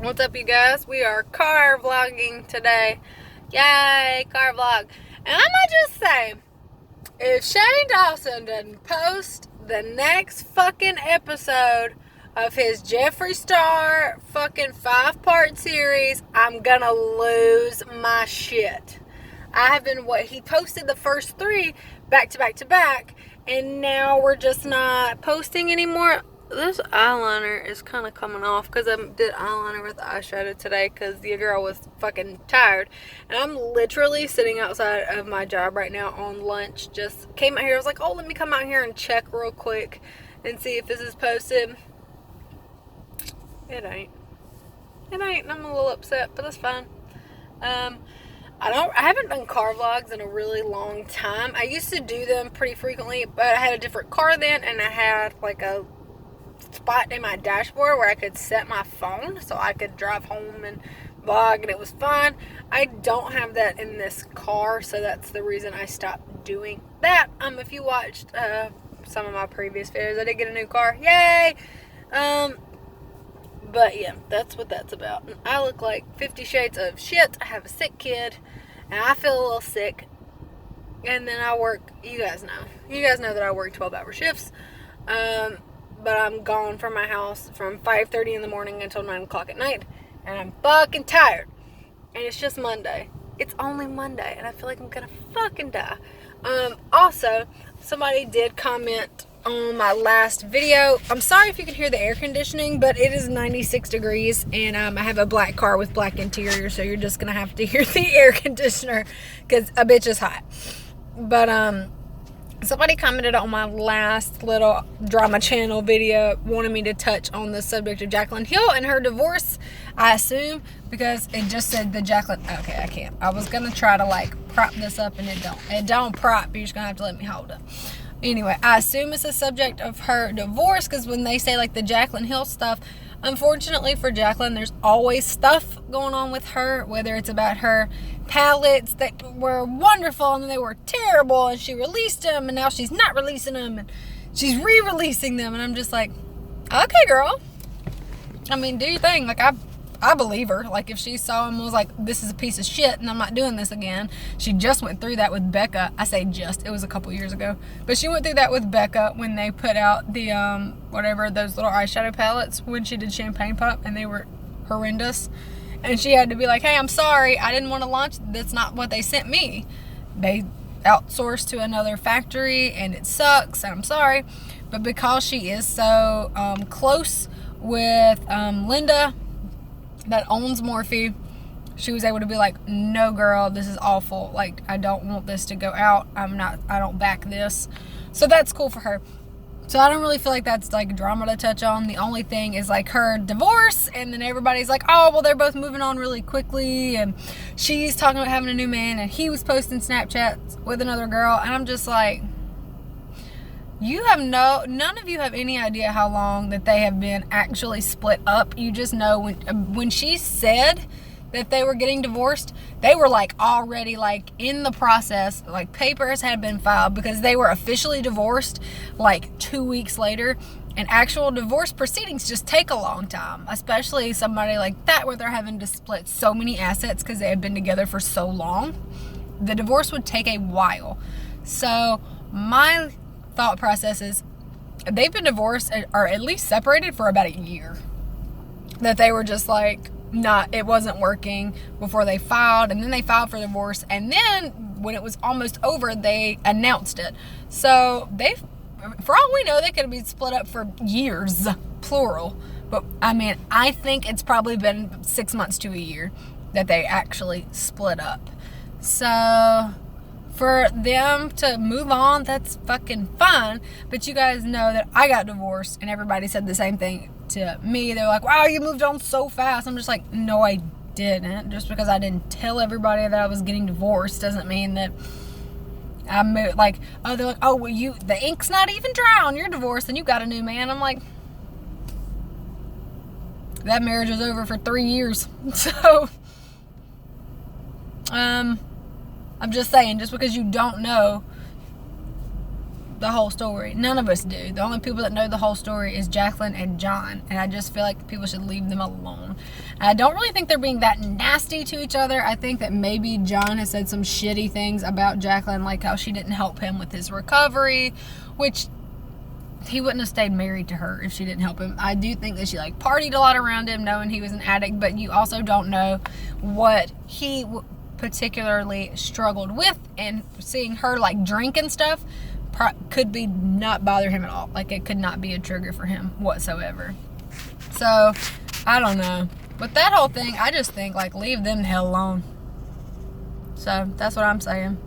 What's up, you guys? We are car vlogging today. Yay, car vlog. And I'm gonna just say, if Shane Dawson doesn't post the next fucking episode of his Jeffree Star fucking 5-part series, I'm gonna lose my shit. He posted the first 3 back to back to back, and now we're just not posting anymore. This eyeliner is kind of coming off because I did eyeliner with eyeshadow today because the girl was fucking tired. And I'm literally sitting outside of my job right now on lunch. Just came out here. I was like, oh, let me come out here and check real quick and see if this is posted. It ain't. And I'm a little upset, but that's fine. I haven't done car vlogs in a really long time. I used to do them pretty frequently, but I had a different car then, and I had like a spot in my dashboard where I could set my phone so I could drive home and vlog, and it was fun. I don't have that in this car, so that's the reason I stopped doing that. If you watched some of my previous videos, I did get a new car. Yay! But yeah, that's what that's about. I look like 50 shades of shit. I have a sick kid, and I feel a little sick. And then I work, you guys know that I work 12-hour shifts. But I'm gone from my house from 5:30 in the morning until 9 o'clock at night. And I'm fucking tired. And it's just Monday. It's only Monday, and I feel like I'm gonna fucking die. Also, somebody did comment on my last video. I'm sorry if you can hear the air conditioning, but it is 96 degrees, and I have a black car with black interior, so you're just gonna have to hear the air conditioner because a bitch is hot. But somebody commented on my last little drama channel video, wanting me to touch on the subject of Jaclyn Hill and her divorce, I assume, because it just said the Jaclyn. Okay, I can't. I was gonna try to like prop this up, and it don't prop. You're just gonna have to let me hold it. Anyway, I assume it's a subject of her divorce, because when they say like the Jaclyn Hill stuff, unfortunately for Jaclyn, there's always stuff going on with her, whether it's about her palettes that were wonderful and then they were terrible, and she released them, and now she's not releasing them, and she's re-releasing them, and I'm just like, okay, girl. I mean, do your thing. Like, I believe her. Like, if she saw him and was like, this is a piece of shit and I'm not doing this again. She just went through that with Becca. I say just, it was a couple years ago, but she went through that with Becca when they put out the whatever, those little eyeshadow palettes when she did Champagne Pop, and they were horrendous, and she had to be like, hey, I'm sorry, I didn't want to launch, that's not what they sent me. They outsourced to another factory and it sucks, and I'm sorry. But because she is so close with Linda that owns Morphe, she was able to be like, no girl, this is awful, like, I don't want this to go out, I don't back this. So that's cool for her. So I don't really feel like that's like drama to touch on. The only thing is like her divorce, and then everybody's like, oh, well, they're both moving on really quickly, and she's talking about having a new man, and he was posting Snapchats with another girl, and I'm just like, none of you have any idea how long that they have been actually split up. You just know when she said that they were getting divorced, they were like already like in the process, like papers had been filed, because they were officially divorced like 2 weeks later, and actual divorce proceedings just take a long time, especially somebody like that where they're having to split so many assets because they had been together for so long. The divorce would take a while. So my thought process is they've been divorced or at least separated for about a year, that they were just like, it wasn't working before they filed, and then they filed for divorce, and then when it was almost over, they announced it. So for all we know, they could have been split up for years, plural. But I mean, I think it's probably been 6 months to a year that they actually split up. So for them to move on, that's fucking fine. But you guys know that I got divorced, and everybody said the same thing to me. They're like, wow, you moved on so fast. I'm just like, no, I didn't. Just because I didn't tell everybody that I was getting divorced doesn't mean that I moved. Like, oh, they're like, oh, well, the ink's not even dry on your divorce and you got a new man. I'm like, that marriage was over for 3 years. So I'm just saying, just because you don't know the whole story. None of us do. The only people that know the whole story is Jacqueline and John, and I just feel like people should leave them alone. I don't really think they're being that nasty to each other. I think that maybe John has said some shitty things about Jacqueline, like how she didn't help him with his recovery, which he wouldn't have stayed married to her if she didn't help him. I do think that she like partied a lot around him, knowing he was an addict, but you also don't know what he particularly struggled with, and seeing her like drink and stuff could be not bother him at all. Like, it could not be a trigger for him whatsoever. So I don't know, but that whole thing, I just think like leave them the hell alone. So that's what I'm saying.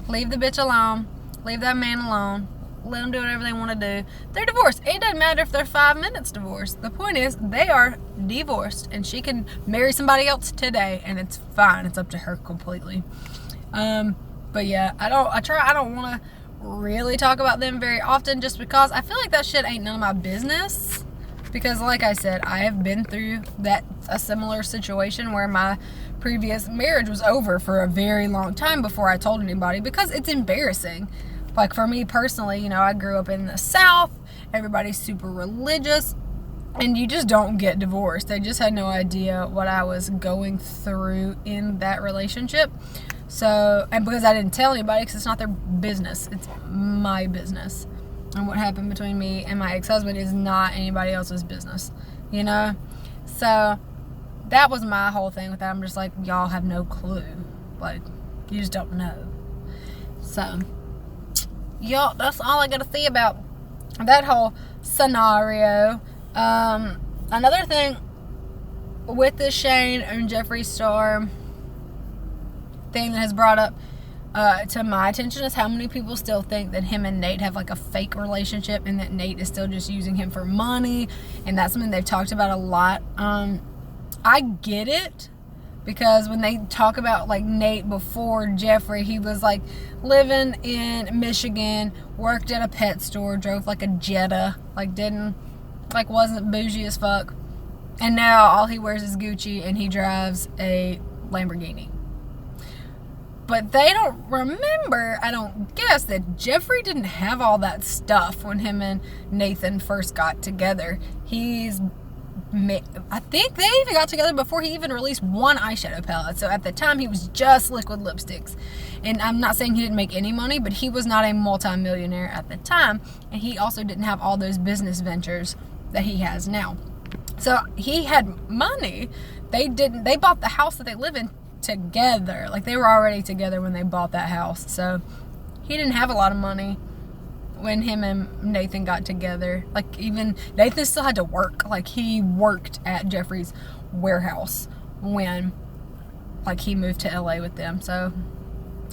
Leave the bitch alone. Leave that man alone. Let them do whatever they want to do. They're divorced. It doesn't matter if they're 5 minutes divorced. The point is, they are divorced, and she can marry somebody else today, and it's fine. It's up to her completely. But yeah, I don't want to really talk about them very often, just because I feel like that shit ain't none of my business. Because like I said, I have been through a similar situation where my previous marriage was over for a very long time before I told anybody, because it's embarrassing. Like, for me personally, you know, I grew up in the South. Everybody's super religious, and you just don't get divorced. They just had no idea what I was going through in that relationship. So, and because I didn't tell anybody, because it's not their business, it's my business. And what happened between me and my ex-husband is not anybody else's business, you know? So that was my whole thing with that. I'm just like, y'all have no clue. Like, you just don't know. So, y'all, that's all I gotta say about that whole scenario. Another thing with the Shane and Jeffree Star thing that has brought up to my attention is how many people still think that him and Nate have like a fake relationship, and that Nate is still just using him for money, and that's something they've talked about a lot. I get it, because when they talk about like Nate before Jeffree, he was like living in Michigan, worked at a pet store, drove like a Jetta, like wasn't bougie as fuck, and now all he wears is Gucci and he drives a Lamborghini. But they don't remember, I don't guess, that Jeffree didn't have all that stuff when him and Nathan first got together. I think they even got together before he even released one eyeshadow palette. So at the time, he was just liquid lipsticks. And I'm not saying he didn't make any money, but he was not a multi-millionaire at the time. And he also didn't have all those business ventures that he has now. So he had money. They bought the house that they live in together. Like, they were already together when they bought that house. So he didn't have a lot of money when him and Nathan got together. Like, even Nathan still had to work. Like, he worked at Jeffree's warehouse when, like, he moved to LA with them. So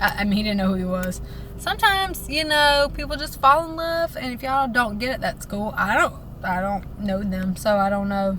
I mean, he didn't know who he was. Sometimes, you know, people just fall in love, and if y'all don't get it, that's cool. I don't know them, so I don't know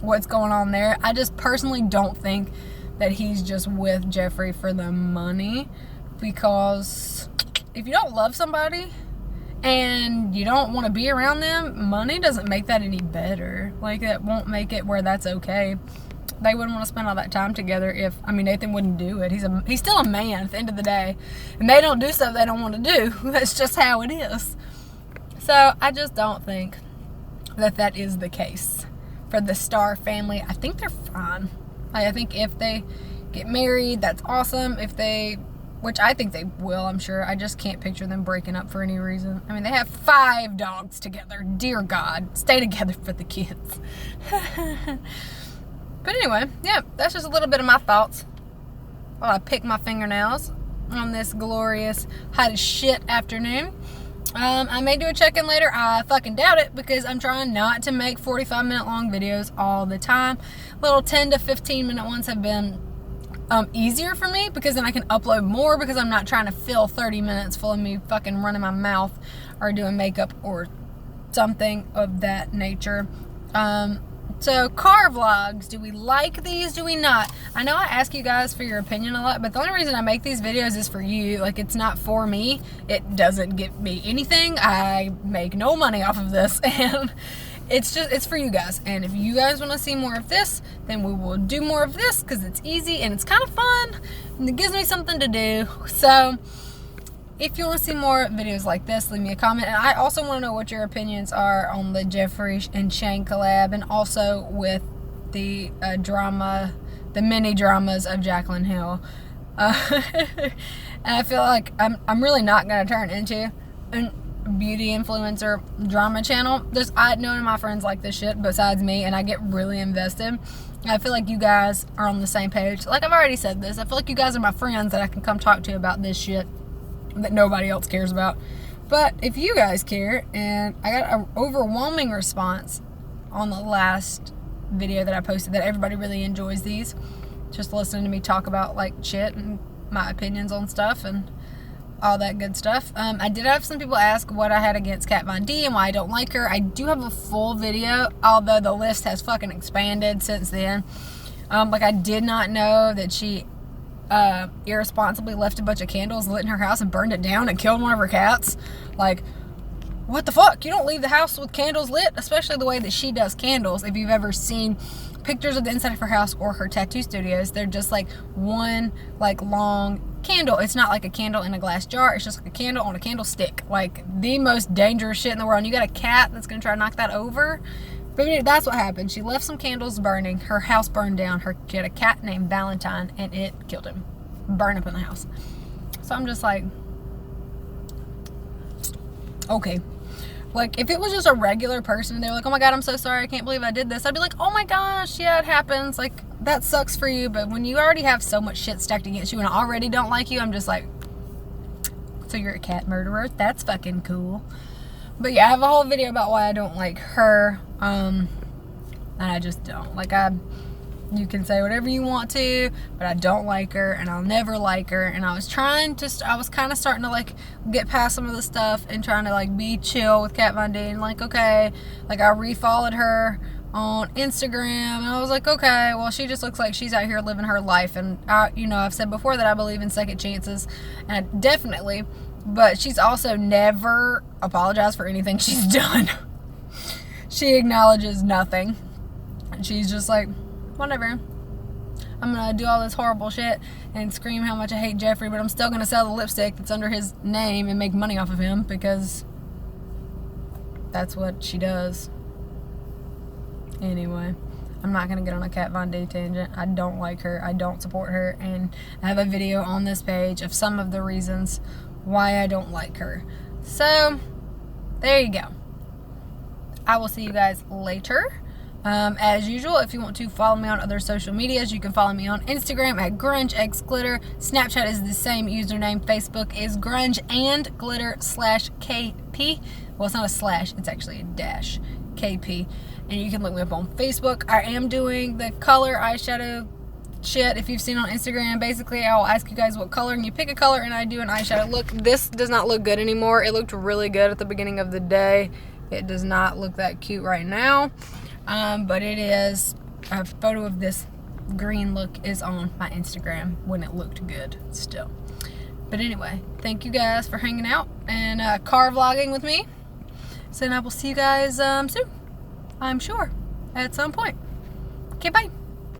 what's going on there. I just personally don't think that he's just with Jeffree for the money, because if you don't love somebody and you don't want to be around them, money doesn't make that any better. Like, that won't make it where that's okay. They wouldn't want to spend all that time together if, I mean, Nathan wouldn't do it. He's still a man at the end of the day, and they don't do stuff they don't want to do. That's just how it is. So I just don't think that is the case for the Star family. I think they're fine. I think if they get married, that's awesome. Which I think they will, I'm sure. I just can't picture them breaking up for any reason. I mean, they have 5 dogs together. Dear God, stay together for the kids. But anyway, yeah, that's just a little bit of my thoughts while I pick my fingernails on this glorious hot as shit afternoon. I may do a check-in later. I fucking doubt it, because I'm trying not to make 45-minute long videos all the time. Little 10 to 15-minute ones have been easier for me, because then I can upload more, because I'm not trying to fill 30 minutes full of me fucking running my mouth or doing makeup or something of that nature. So, car vlogs, do we like these? Do we not? I know I ask you guys for your opinion a lot, but the only reason I make these videos is for you. Like, it's not for me. It doesn't get me anything. I make no money off of this, and it's for you guys. And if you guys want to see more of this, then we will do more of this, because it's easy and it's kind of fun, and it gives me something to do. So, if you want to see more videos like this, leave me a comment. And I also want to know what your opinions are on the Jeffree and Shane collab, and also with the drama, the mini dramas of Jaclyn Hill. And I feel like I'm really not going to turn into a beauty influencer drama channel. None of my friends like this shit besides me, and I get really invested. I feel like you guys are on the same page. Like I've already said this, I feel like you guys are my friends that I can come talk to about this shit that nobody else cares about. But if you guys care, and I got an overwhelming response on the last video that I posted, that everybody really enjoys these, just listening to me talk about like shit and my opinions on stuff and all that good stuff. I did have some people ask what I had against Kat Von D and why I don't like her. I do have a full video, although the list has fucking expanded since then. Like I did not know that she irresponsibly left a bunch of candles lit in her house and burned it down and killed one of her cats. Like, what the fuck? You don't leave the house with candles lit, especially the way that she does candles. If you've ever seen pictures of the inside of her house or her tattoo studios, they're just like one like long candle. It's not like a candle in a glass jar. It's just like a candle on a candlestick. Like the most dangerous shit in the world. And you got a cat that's gonna try to knock that over. But anyway, that's what happened. She left some candles burning. Her house burned down. She had a cat named Valentine, and it killed him. Burned up in the house. So I'm just like, okay. Like, if it was just a regular person and they were like, oh my god, I'm so sorry, I can't believe I did this, I'd be like, oh my gosh, yeah, it happens. Like, that sucks for you. But when you already have so much shit stacked against you and I already don't like you, I'm just like, so you're a cat murderer? That's fucking cool. But yeah, I have a whole video about why I don't like her. And I just don't. Like, you can say whatever you want to, but I don't like her, and I'll never like her. And I was kind of starting to like get past some of the stuff and trying to like be chill with Kat Von D, and like, okay, like I refollowed her on Instagram, and I was like, okay, well, she just looks like she's out here living her life. And I've said before that I believe in second chances, and I definitely, but she's also never apologized for anything she's done. She acknowledges nothing, and she's just like, whatever, I'm gonna do all this horrible shit and scream how much I hate Jeffree, but I'm still gonna sell the lipstick that's under his name and make money off of him, because that's what she does. Anyway, I'm not gonna get on a Kat Von D tangent. I don't like her, I don't support her, and I have a video on this page of some of the reasons why I don't like her. So there you go. I will see you guys later. As usual, if you want to follow me on other social medias, you can follow me on Instagram at GrungeXGlitter. Snapchat is the same username. Facebook is Grunge and Glitter /KP. Well, it's not a slash, it's actually a dash, KP. And you can look me up on Facebook. I am doing the color eyeshadow shit. If you've seen on Instagram, basically I'll ask you guys what color and you pick a color and I do an eyeshadow look. This does not look good anymore. It looked really good at the beginning of the day. It does not look that cute right now. But it is, a photo of this green look is on my Instagram when it looked good still. But anyway, thank you guys for hanging out and car vlogging with me. So I will see you guys soon, I'm sure, at some point. Okay, bye.